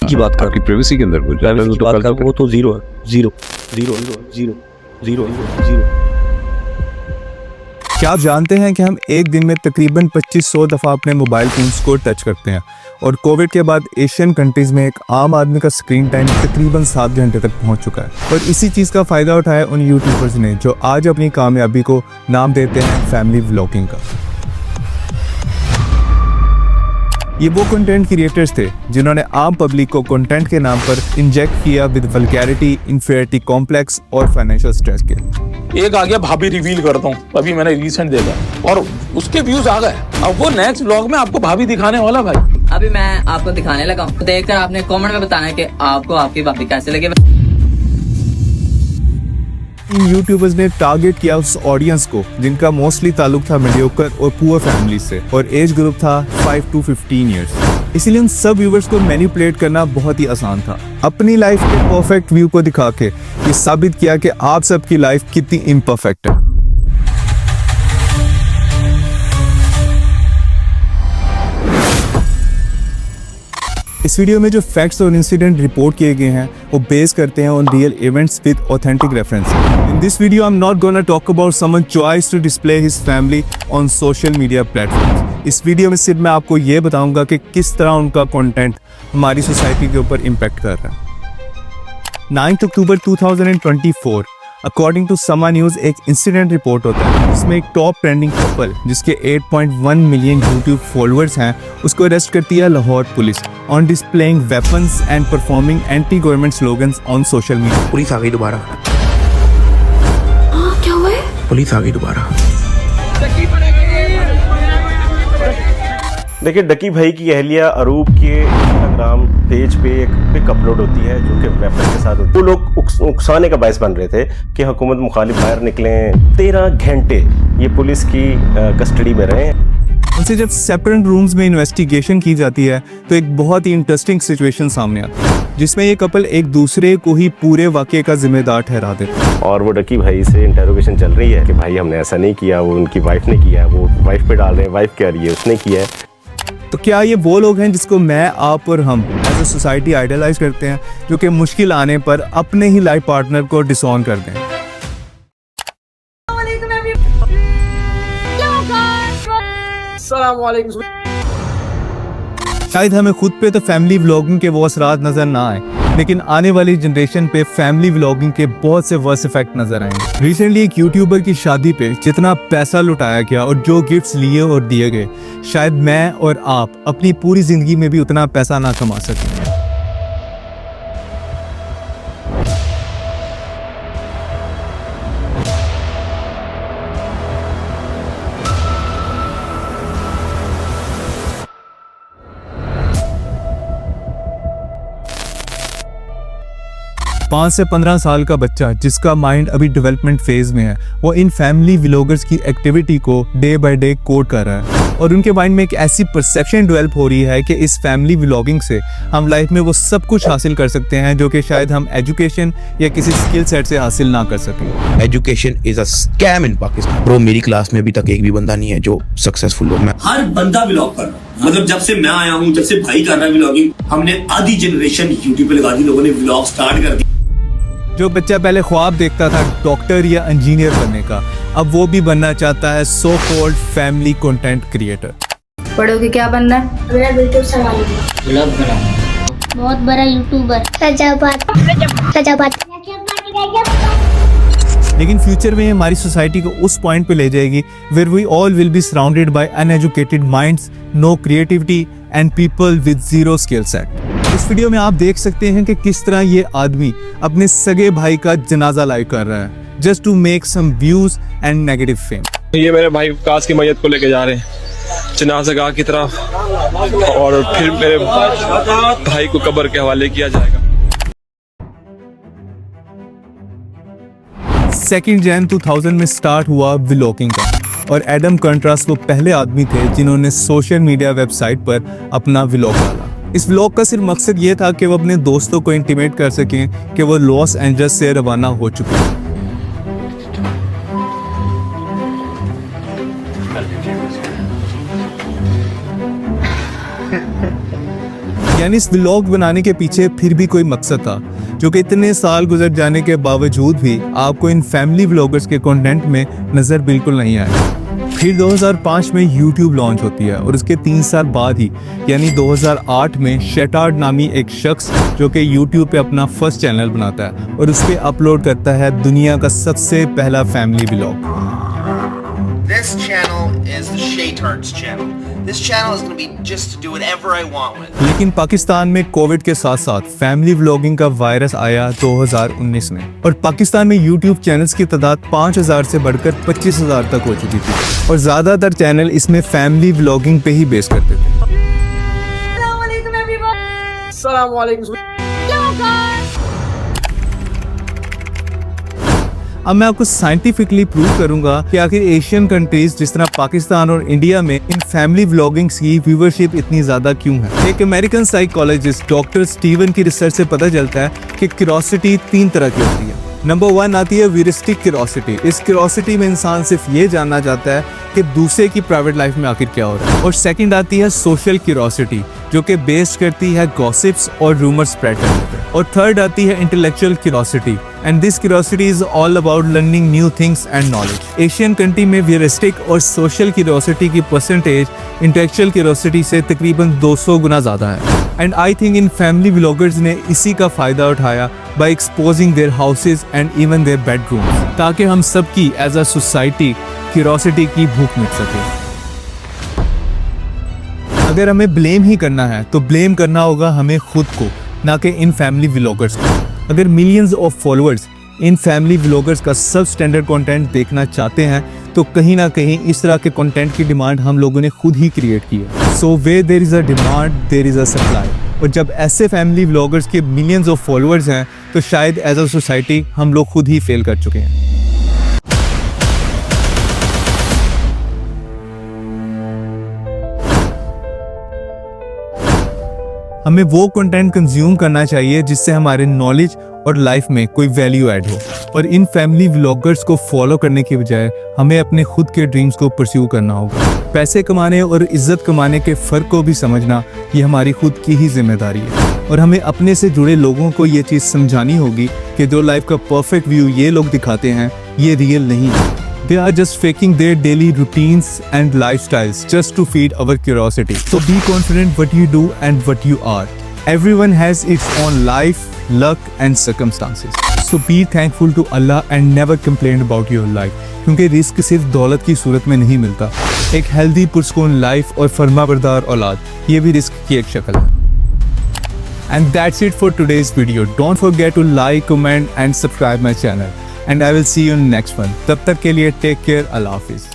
की बात कर आपकी प्राइवेसी के अंदर कुछ बात कर, वो तो जीरो है, zero zero zero zero zero. क्या आप जानते हैं कि हम एक दिन में तकरीबन 2500 दफ़ा अपने मोबाइल फोन्स को टच करते हैं और कोविड के बाद एशियन कंट्रीज़ में एक आम आदमी का स्क्रीन टाइम तकरीबन 7 घंटे तक पहुंच चुका है। और इसी चीज़ का फ़ायदा उठाया उन यूट्यूबर्स ने जो आज अपनी कामयाबी को नाम देते हैं फैमिली व्लॉगिंग का। ये वो कंटेंट क्रिएटर्स थे जिन्होंने आम पब्लिक को कंटेंट के नाम पर इंजेक्ट किया विद वल्गैरिटी, इन्फीरियरिटी कॉम्प्लेक्स और फाइनेंशियल स्ट्रेस के। एक आ गया भाभी रिवील करता हूँ, अभी मैंने रिसेंट देखा और उसके व्यूज आ गए। अब वो नेक्स्ट व्लॉग में आपको भाभी दिखाने वाला भाई। अभी मैं आपको दिखाने लगा हूँ, देखकर आपने कमेंट में बताना है कि आपको आपकी भाभी कैसे लगे। इन यूट्यूबर्स ने टारगेट किया उस ऑडियंस को जिनका मोस्टली ताल्लुक था मीडियोकर और पुअर फैमिली से और एज ग्रुप था 5 to 15 ईयर्स। इसीलिए उन सब व्यूवर्स को मैनिपुलेट करना बहुत ही आसान था। अपनी लाइफ के परफेक्ट व्यू को दिखा के ये साबित किया कि आप सबकी लाइफ कितनी इम्परफेक्ट है। इस वीडियो में जो फैक्ट्स और इंसिडेंट रिपोर्ट किए गए हैं वो बेस करते हैं on real events with authentic references. In this video I am not gonna talk about someone choice to display his family on social media platforms. इस वीडियो में सिर्फ मैं आपको ये बताऊंगा कि किस तरह उनका कंटेंट हमारी सोसाइटी के ऊपर इम्पैक्ट कर रहा है। 9 अक्टूबर 2024 अकॉर्डिंग टू समा न्यूज़ एक इंसिडेंट रिपोर्ट होता है जिसमें एक टॉप ट्रेंडिंग कपल जिसके 8.1 मिलियन यूट्यूब फॉलोअर्स हैं उसको अरेस्ट करती है Lahore police on displaying weapons and performing anti government slogans on social media. Police आ गई दोबारा। क्या हुआ है? पुलिस आ गई दोबारा। देखिए, डकी भाई की अहलिया अरूप के इंस्टाग्राम पेज पे एक पिक अपलोड होती है जो कि वेपन के साथ होती है। वो लोग उकसाने का बायस बन रहे थे कि हुकूमत मुखालिफ बाहर निकलें। 13 घंटे ये पुलिस की कस्टडी में रहे। उनसे जब सेपरेट रूम्स में इन्वेस्टिगेशन की जाती है तो एक बहुत ही इंटरेस्टिंग सिचुएशन सामने आती है जिसमें ये कपल एक दूसरे को ही पूरे वाक़े का जिम्मेदार ठहरा देते हैं। और वो डकी भाई से इंटेरोगेशन चल रही है कि भाई हमने ऐसा नहीं किया, वो उनकी वाइफ ने किया। वो वाइफ पे डाल रहे हैं, वाइफ कह रही है उसने किया है। तो क्या ये वो लोग हैं जिसको मैं, आप और हम एज ए सोसाइटी आइडलाइज करते हैं जो कि मुश्किल आने पर अपने ही लाइफ पार्टनर को डिसऑन कर दें? शायद हमें खुद पे तो फैमिली व्लॉगिंग के वो असरात नजर ना आए लेकिन आने वाली जनरेशन पे फैमिली व्लॉगिंग के बहुत से वर्स इफेक्ट नजर आएंगे। रिसेंटली एक यूट्यूबर की शादी पे जितना पैसा लुटाया गया और जो गिफ्ट्स लिए और दिए गए, शायद मैं और आप अपनी पूरी जिंदगी में भी उतना पैसा ना कमा सकें। पाँच से 15 साल का बच्चा जिसका माइंड अभी डेवलपमेंट फेज में है वो इन फैमिली व्लॉगर्स की एक्टिविटी को डे बाय डे कोड कर रहा है और उनके माइंड में एक ऐसी परसेप्शन डेवलप हो रही है कि इस फैमिली व्लॉगिंग से हम लाइफ में वो सब कुछ हासिल कर सकते हैं जो कि शायद हम एजुकेशन या किसी स्किल सेट से हासिल ना कर सकें। Education is a scam in Pakistan. Bro, मेरी क्लास में अभी तक एक भी बंदा नहीं है जो सक्सेसफुल हो। मैं हर बंदा व्लॉग कर रहा है। मतलब जब से मैं आया हूँ, जब से भाई कर रहा है व्लॉगिंग, हमने आधी जनरेशन यूट्यूब पे लगा दी, लोगों ने व्लॉग स्टार्ट कर दी। जो बच्चा पहले ख्वाब देखता था डॉक्टर या इंजीनियर बनने का, अब वो भी बनना चाहता है so called family content creator. बड़ों के क्या बनना है? मेरा यूट्यूब संभालूंगा, व्लॉग बनाऊंगा, बहुत बड़ा यूट्यूबर। लेकिन फ्यूचर में हमारी सोसाइटी को उस पॉइंट पे ले जाएगी where we all will be surrounded by uneducated minds, no creativity and people with zero skill set. इस वीडियो में आप देख सकते हैं कि किस तरह ये आदमी अपने सगे भाई का जनाजा लाइव कर रहा है just to make some views and negative fame. ये मेरे भाई काश की मैयत को लेके जा रहे हैं जनाज़गाह की तरफ और फिर मेरे भाई को कब्र के हवाले किया जाएगा। 2 जनवरी 2000 में स्टार्ट हुआ व्लॉगिंग का और एडम कंट्रास्ट वो पहले आदमी थे जिन्होंने सोशल मीडिया वेबसाइट पर अपना व्लॉग डाला। इस व्लॉग का सिर्फ मकसद ये था कि वो अपने दोस्तों को इंटीमेट कर सकें कि वो लॉस एंजल्स से रवाना हो चुके हैं। यानी यानी इस व्लॉग बनाने के पीछे फिर भी कोई मकसद था, जो कि इतने साल गुजर जाने के बावजूद भी आपको इन फैमिली व्लॉगर्स के कंटेंट में नज़र बिल्कुल नहीं आया। फिर 2005 में YouTube लॉन्च होती है और उसके 3 साल बाद ही यानी 2008 में शेटार्ड नामी एक शख्स जो कि YouTube पे अपना फर्स्ट चैनल बनाता है और उस पे अपलोड करता है दुनिया का सबसे पहला family vlog. This channel is the Shaytards channel. This channel is going to be just to do whatever I want with. लेकिन पाकिस्तान में कोविड के साथ साथ फैमिली व्लॉगिंग का वायरस आया 2019 में और पाकिस्तान में YouTube चैनल्स की तादाद 5000 से बढ़कर 25000 तक हो चुकी थी और ज़्यादातर चैनल इसमें फैमिली व्लॉगिंग पे ही बेस करते थे। अब मैं आपको साइंटिफिकली प्रूव करूंगा कि आखिर एशियन कंट्रीज जिस तरह पाकिस्तान और इंडिया में इन फैमिली व्लॉगिंग्स की व्यूवरशिप इतनी ज्यादा क्यों है। एक अमेरिकन साइकोलॉजिस्ट डॉक्टर स्टीवन की रिसर्च से पता चलता है कि क्यूरोसिटी 3 तरह की होती है। नंबर 1 आती है व्यूरिस्टिक क्यूरोसिटी। इस क्यूरोसिटी में इंसान सिर्फ ये जानना चाहता है कि दूसरे की प्राइवेट लाइफ में आखिर क्या हो रहा है। और सेकंड आती है सोशल क्यूरोसिटी जो कि बेस्ड करती है गॉसिप्स और रूमर स्प्रेड करने पे। और थर्ड आती है intellectual curiosity and this curiosity is all about learning new things and knowledge. Asian country में व्यूरिस्टिक और सोशल क्यूरोसिटी की परसेंटेज इंटेलेक्चुअल क्यूरोसिटी से तकरीबन 200 गुना ज्यादा है। And I think in family vloggers ने इसी का फायदा उठाया by exposing their houses and even their bedrooms ताकि हम सबकी एज अ सोसाइटी क्यूरोसिटी की भूख मिट सके। अगर हमें ब्लेम ही करना है तो ब्लेम करना होगा हमें खुद को, ना कि इन फैमिली व्लॉगर्स को। अगर millions of followers in family vloggers का सब स्टैंडर्ड कंटेंट देखना चाहते हैं तो कहीं ना कहीं इस तरह के कंटेंट की डिमांड हम लोगों ने खुद ही क्रिएट की है। So where there is a demand there is a supply. और जब ऐसे फैमिली व्लॉगर्स के मिलियंस ऑफ फॉलोअर्स हैं तो शायद एज अ सोसाइटी हम लोग खुद ही फेल कर चुके हैं। हमें वो कंटेंट कंज्यूम करना चाहिए जिससे हमारे नॉलेज और लाइफ में कोई वैल्यू ऐड हो। और इन फैमिली व्लॉगर्स को फॉलो करने की बजाय हमें अपने खुद के ड्रीम्स को परस्यू करना होगा। पैसे कमाने और इज्जत कमाने के फ़र्क को भी समझना ये हमारी खुद की ही जिम्मेदारी है। और हमें अपने से जुड़े लोगों को ये चीज़ समझानी होगी कि जो लाइफ का परफेक्ट व्यू ये लोग दिखाते हैं ये रियल नहीं है। They are just faking their daily routines and lifestyles just to feed our curiosity. So be confident what you do and what you are. Everyone has its own life, luck and circumstances. So be thankful to Allah and never complain about your life. क्योंकि risk सिर्फ दौलत की सूरत में नहीं मिलता। एक healthy पुरसुकून life और फरमाबरदार औलाद ये भी रिस्क की एक शक्ल है। And that's it for today's video. Don't forget to like, comment and subscribe my channel. And I will see you in the next one. तब तक के लिए take care. Allah Hafiz.